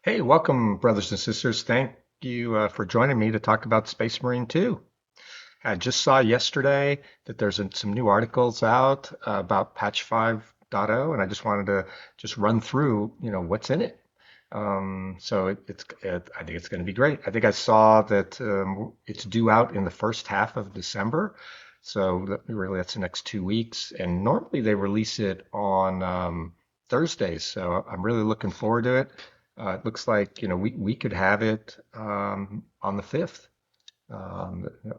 Hey, welcome, brothers and sisters. Thank you for joining me to talk about Space Marine 2. I just saw yesterday that there's some new articles out about patch 5.0, and I just wanted to just run through, what's in it. I think it's going to be great. I think I saw that it's due out in the first half of December, so really that's the next 2 weeks. And normally they release it on Thursdays, so I'm really looking forward to it. It looks like we could have it on the 5th,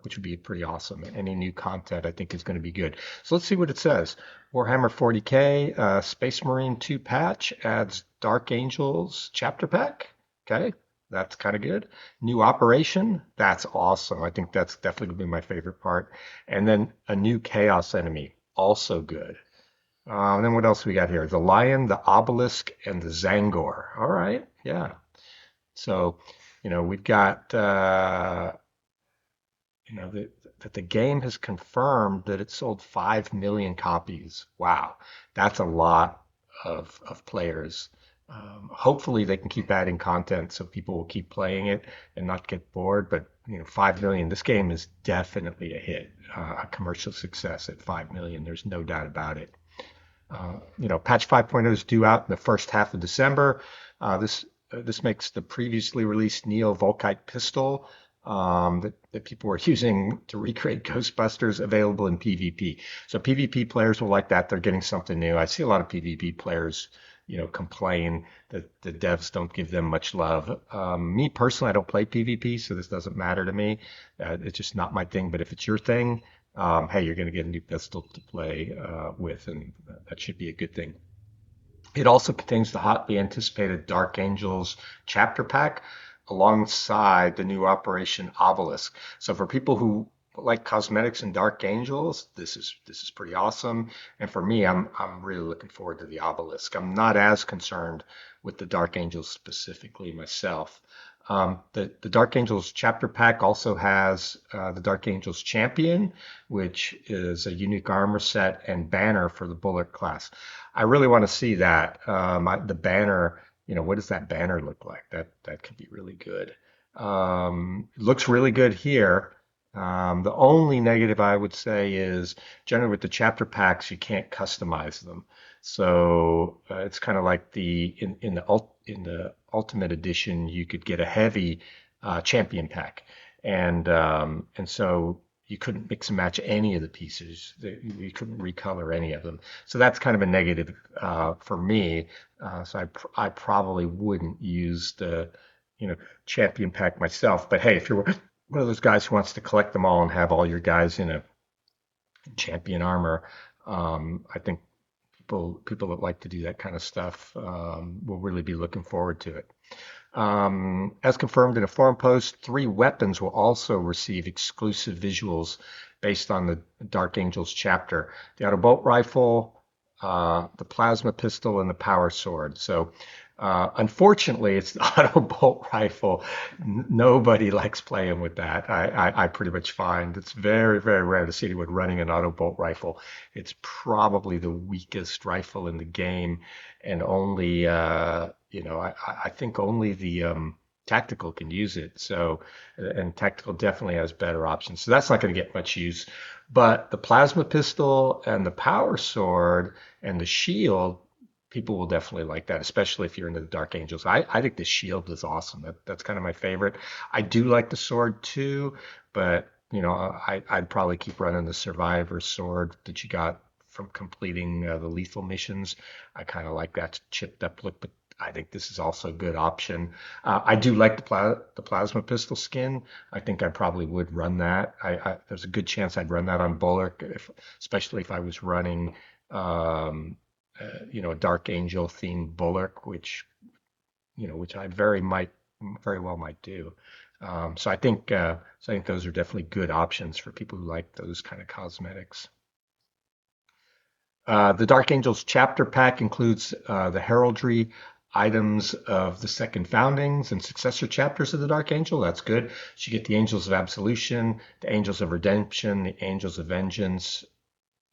which would be pretty awesome. Any new content I think is going to be good. So let's see what it says. Warhammer 40K Space Marine 2 patch adds Dark Angels chapter pack. Okay, that's kind of good. New operation. That's awesome. I think that's definitely going to be my favorite part. And then a new Chaos enemy. Also good. And then what else we got here? The Lion, the Obelisk, and the Zangor. All right. Yeah. So, we've got that the game has confirmed that it sold 5 million copies. Wow, that's a lot of players. Hopefully, they can keep adding content so people will keep playing it and not get bored. But 5 million. This game is definitely a hit, a commercial success at 5 million. There's no doubt about it. Patch 5.0 is due out in the first half of December. This makes the previously released Neo Volkite pistol that people were using to recreate Ghostbusters available in PvP. So PvP players will like that. They're getting something new. I see a lot of PvP players, complain that the devs don't give them much love. Me personally, I don't play PvP, so this doesn't matter to me. It's just not my thing. But if it's your thing, hey, you're going to get a new pistol to play with, and that should be a good thing. It also contains the hotly anticipated Dark Angels chapter pack alongside the new Operation Obelisk. So for people who like cosmetics and Dark Angels, this is pretty awesome. And for me, I'm really looking forward to the Obelisk. I'm not as concerned with the Dark Angels specifically myself. The Dark Angels chapter pack also has the Dark Angels Champion, which is a unique armor set and banner for the Bullet class. I really want to see that. The banner, what does that banner look like? That could be really good. It looks really good here. The only negative I would say is generally with the chapter packs, you can't customize them. So it's kind of like in the Ultimate Edition, you could get a heavy champion pack, and so you couldn't mix and match any of the pieces. You couldn't recolor any of them. So that's kind of a negative for me. So I probably wouldn't use the champion pack myself. But hey, if you're one of those guys who wants to collect them all and have all your guys in a champion armor, I think people that like to do that kind of stuff will really be looking forward to it. As confirmed in a forum post, 3 weapons will also receive exclusive visuals based on the Dark Angels chapter: the auto bolt rifle, the plasma pistol, and the power sword. So, unfortunately, it's the auto bolt rifle. Nobody likes playing with that. I pretty much find it's very, very rare to see anyone running an auto bolt rifle. It's probably the weakest rifle in the game, and only, I think only the tactical can use it. So, and tactical definitely has better options. So that's not going to get much use. But the plasma pistol and the power sword and the shield, people will definitely like that, especially if you're into the Dark Angels. I think the shield is awesome. That's kind of my favorite. I do like the sword too, but I'd probably keep running the Survivor sword that you got from completing the lethal missions. I kind of like that chipped up look, but I think this is also a good option. I do like the plasma pistol skin. I think I probably would run that. There's a good chance I'd run that on Bulwark, especially if I was running, a Dark Angel themed Bulwark, which I very well might do. So I think those are definitely good options for people who like those kind of cosmetics. The Dark Angels chapter pack includes the heraldry items of the second foundings and successor chapters of the Dark Angel. That's good. So you get the Angels of Absolution, the Angels of Redemption, the Angels of Vengeance,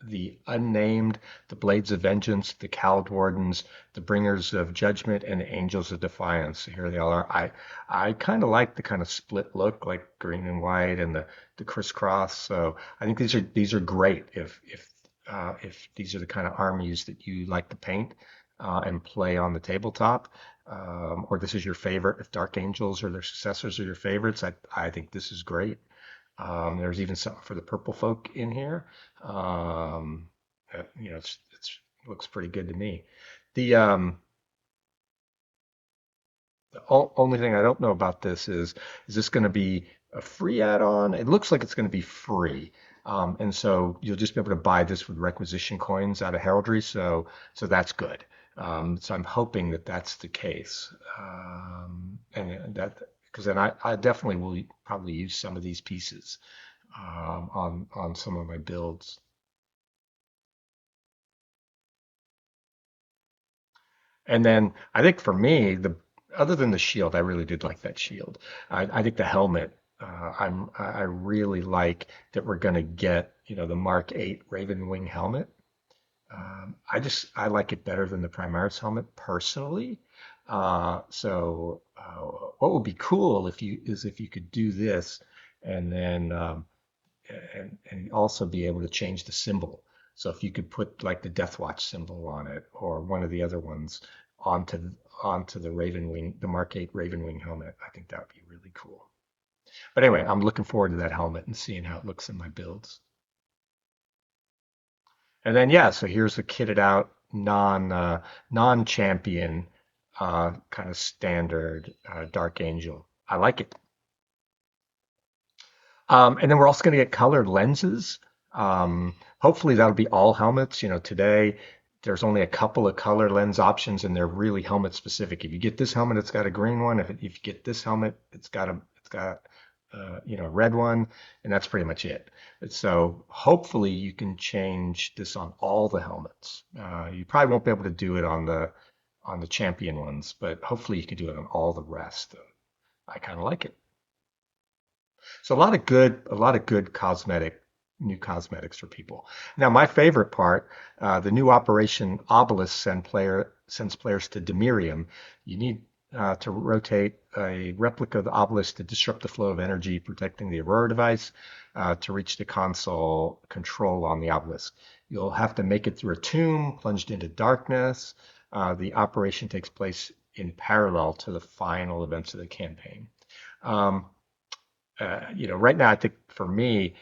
the Unnamed, the Blades of Vengeance, the Cowled Wardens, the Bringers of Judgment, and the Angels of Defiance. Here they all are. I kind of like the kind of split look, like green and white, and the crisscross. So I think these are great if these are the kind of armies that you like to paint and play on the tabletop. Or this is your favorite. If Dark Angels or their successors are your favorites, I think this is great. There's even something for the purple folk in here. Um, it looks pretty good to me. The only thing I don't know about this is this going to be a free add-on? It looks like it's going to be free. And so you'll just be able to buy this with requisition coins out of heraldry. So that's good. So I'm hoping that that's the case. And that because then I definitely will probably use some of these pieces on some of my builds. And then I think for me, the other than the shield, I really did like that shield. I think the helmet, I really like that we're gonna get, the Mark 8 Raven Wing helmet. I like it better than the Primaris helmet personally. What would be cool if you could do this and then and also be able to change the symbol. So if you could put like the Death Watch symbol on it or one of the other ones onto onto the Ravenwing, the Mark 8 Ravenwing helmet, I think that would be really cool. But anyway, I'm looking forward to that helmet and seeing how it looks in my builds. And then yeah, so here's the kitted out non-champion kind of standard Dark Angel. I like it. And then we're also going to get colored lenses. Hopefully that'll be all helmets. Today there's only a couple of color lens options, and they're really helmet specific. If you get this helmet, it's got a green one. If you get this helmet, it's got a red one, and that's pretty much it. So hopefully you can change this on all the helmets. You probably won't be able to do it on the champion ones, but hopefully you can do it on all the rest. I kind of like it. So a lot of good new cosmetics for people. Now, my favorite part, the new Operation Obelisk sends players to Demirium. You need to rotate a replica of the obelisk to disrupt the flow of energy, protecting the Aurora device to reach the console control on the obelisk. You'll have to make it through a tomb plunged into darkness. The operation takes place in parallel to the final events of the campaign. Um, right now, I think for me,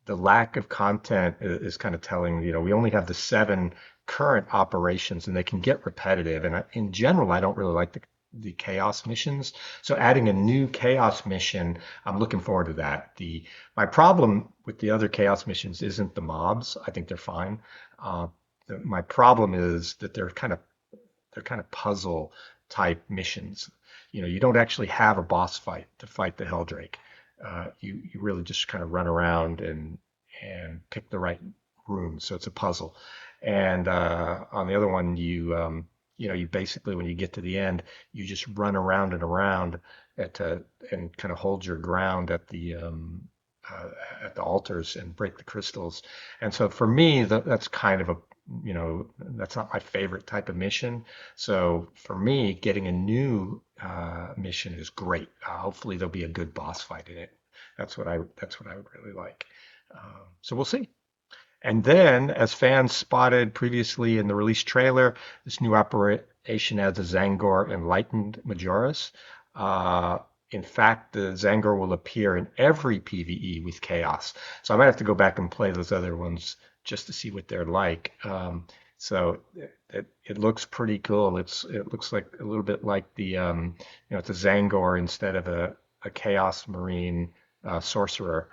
the lack of content is kind of telling. We only have the seven current operations, and they can get repetitive. And in general, I don't really like the chaos missions. So adding a new chaos mission, I'm looking forward to that. The My problem with the other chaos missions isn't the mobs. I think they're fine. My problem is that they're kind of puzzle type missions. You don't actually have a boss fight to fight the Helldrake. You really just kind of run around and pick the right room. So it's a puzzle. And on the other one, you basically when you get to the end, you just run around and around and kind of hold your ground at the altars and break the crystals. And so for me, that's kind of that's not my favorite type of mission. So for me, getting a new mission is great. Hopefully there'll be a good boss fight in it. That's what I would really like. So we'll see. And then, as fans spotted previously in the release trailer, this new operation adds a Zangor Enlightened Majoris. Uh, in fact, the Zangor will appear in every PvE with Chaos. So I might have to go back and play those other ones just to see what they're like. So it looks pretty cool. It looks like a little bit like it's a Zangor instead of a Chaos Marine sorcerer,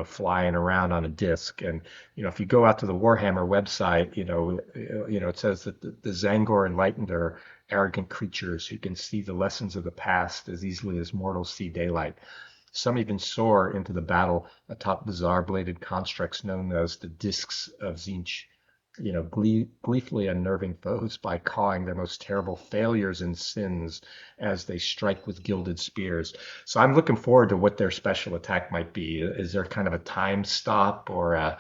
flying around on a disc. And if you go out to the Warhammer website, it says that the Zangor Enlightened are arrogant creatures who can see the lessons of the past as easily as mortals see daylight. Some even soar into the battle atop bizarre-bladed constructs known as the discs of Zinch, gleefully unnerving foes by cawing their most terrible failures and sins as they strike with gilded spears. So I'm looking forward to what their special attack might be. Is there kind of a time stop or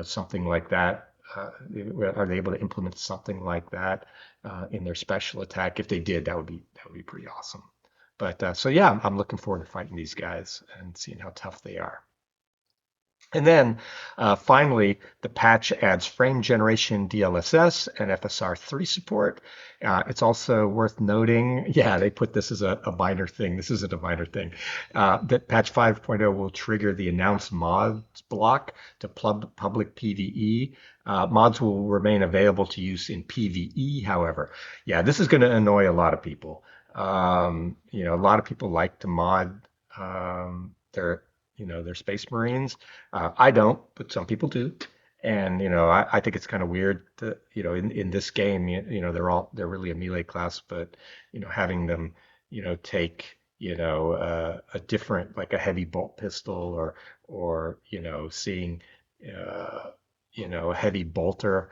something like that? are they able to implement something like that in their special attack? If they did, that would be pretty awesome. But so yeah, I'm looking forward to fighting these guys and seeing how tough they are. And then finally, the patch adds frame generation DLSS and FSR3 support. It's also worth noting, yeah, they put this as a minor thing. This isn't a minor thing. That patch 5.0 will trigger the announced mods block to public PvE. Mods will remain available to use in PvE, however. Yeah, this is going to annoy a lot of people. A lot of people like to mod their Space Marines. I don't, but some people do. And I think it's kind of weird that in this game, they're really a melee class, but having them take a different, like a heavy bolt pistol, or seeing uh, a heavy bolter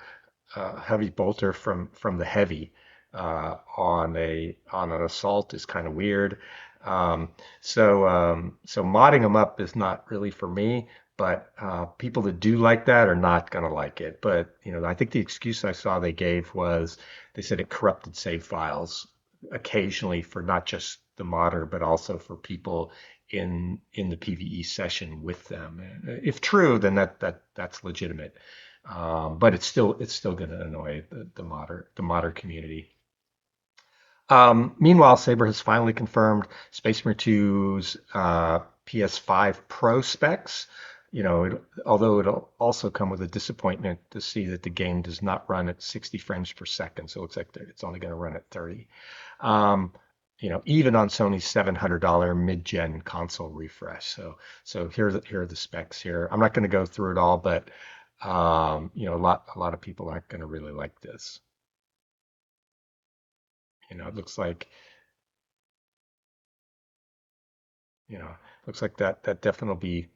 from the heavy on an assault is kind of weird. Um, so modding them up is not really for me, but people that do like that are not going to like it. But I think the excuse I saw they gave was they said it corrupted save files occasionally for not just the modder, but also for people in the PvE session with them. And if true, then that's legitimate. But it's still going to annoy the modder community. Meanwhile, Sabre has finally confirmed Space Marine 2's PS5 Pro specs. Although it'll also come with a disappointment to see that the game does not run at 60 frames per second, so it looks like it's only going to run at 30. Um, even on Sony's $700 mid-gen console refresh. So here are the specs here. I'm not going to go through it all, but a lot of people aren't going to really like this. It you know, looks like that definitely will be,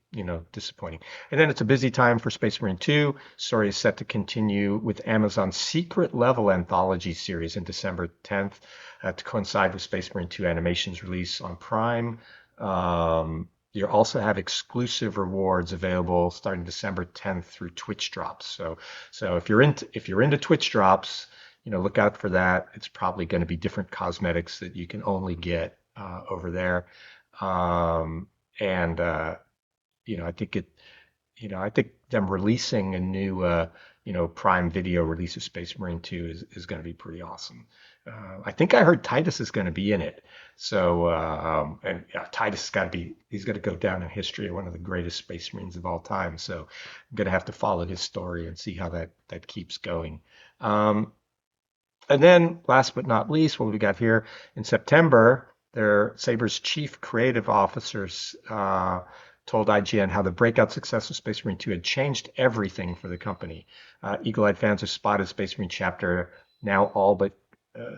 disappointing. And then it's a busy time for Space Marine 2. Story is set to continue with Amazon's Secret Level anthology series in December 10th to coincide with Space Marine 2 Animation's release on Prime. You also have exclusive rewards available starting December 10th through Twitch drops. So if you're into Twitch drops, look out for that. It's probably going to be different cosmetics that you can only get over there. Um, and I think them releasing a new Prime Video release of Space Marine 2 is going to be pretty awesome. I think I heard Titus is going to be in it. So and yeah, Titus has got to be he's going to go down in history as one of the greatest Space Marines of all time. So I'm going to have to follow his story and see how that keeps going. Um, and then, last but not least, what we got here in September, their Sabre's chief creative officers told IGN how the breakout success of Space Marine 2 had changed everything for the company. Eagle-eyed fans have spotted Space Marine Chapter now all but uh,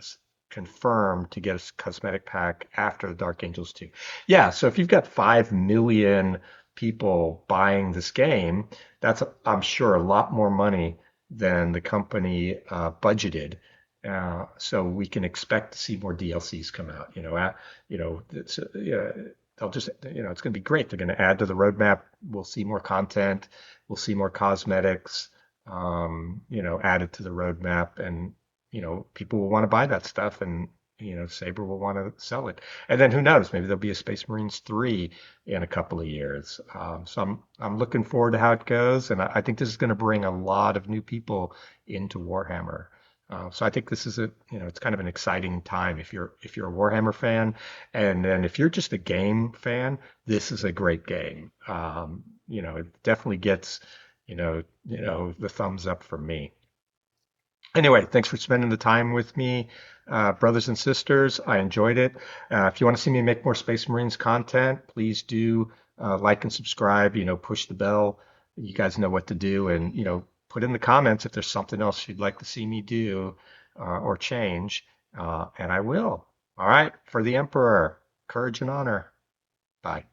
confirmed to get a cosmetic pack after the Dark Angels 2. Yeah, so if you've got 5 million people buying this game, that's, I'm sure, a lot more money than the company budgeted. So we can expect to see more DLCs come out. They'll just, it's going to be great. They're going to add to the roadmap. We'll see more content. We'll see more cosmetics, added to the roadmap, and people will want to buy that stuff, and Saber will want to sell it. And then who knows? Maybe there'll be a Space Marines 3 in a couple of years. So I'm looking forward to how it goes, and I think this is going to bring a lot of new people into Warhammer. So I think this is it's kind of an exciting time if you're a Warhammer fan, and then if you're just a game fan, this is a great game. It definitely gets the thumbs up from me. Anyway, thanks for spending the time with me, brothers and sisters. I enjoyed it. If you want to see me make more Space Marines content, please do like and subscribe. Push the bell. You guys know what to do, and put in the comments if there's something else you'd like to see me do or change, and I will. All right, for the Emperor, courage and honor. Bye.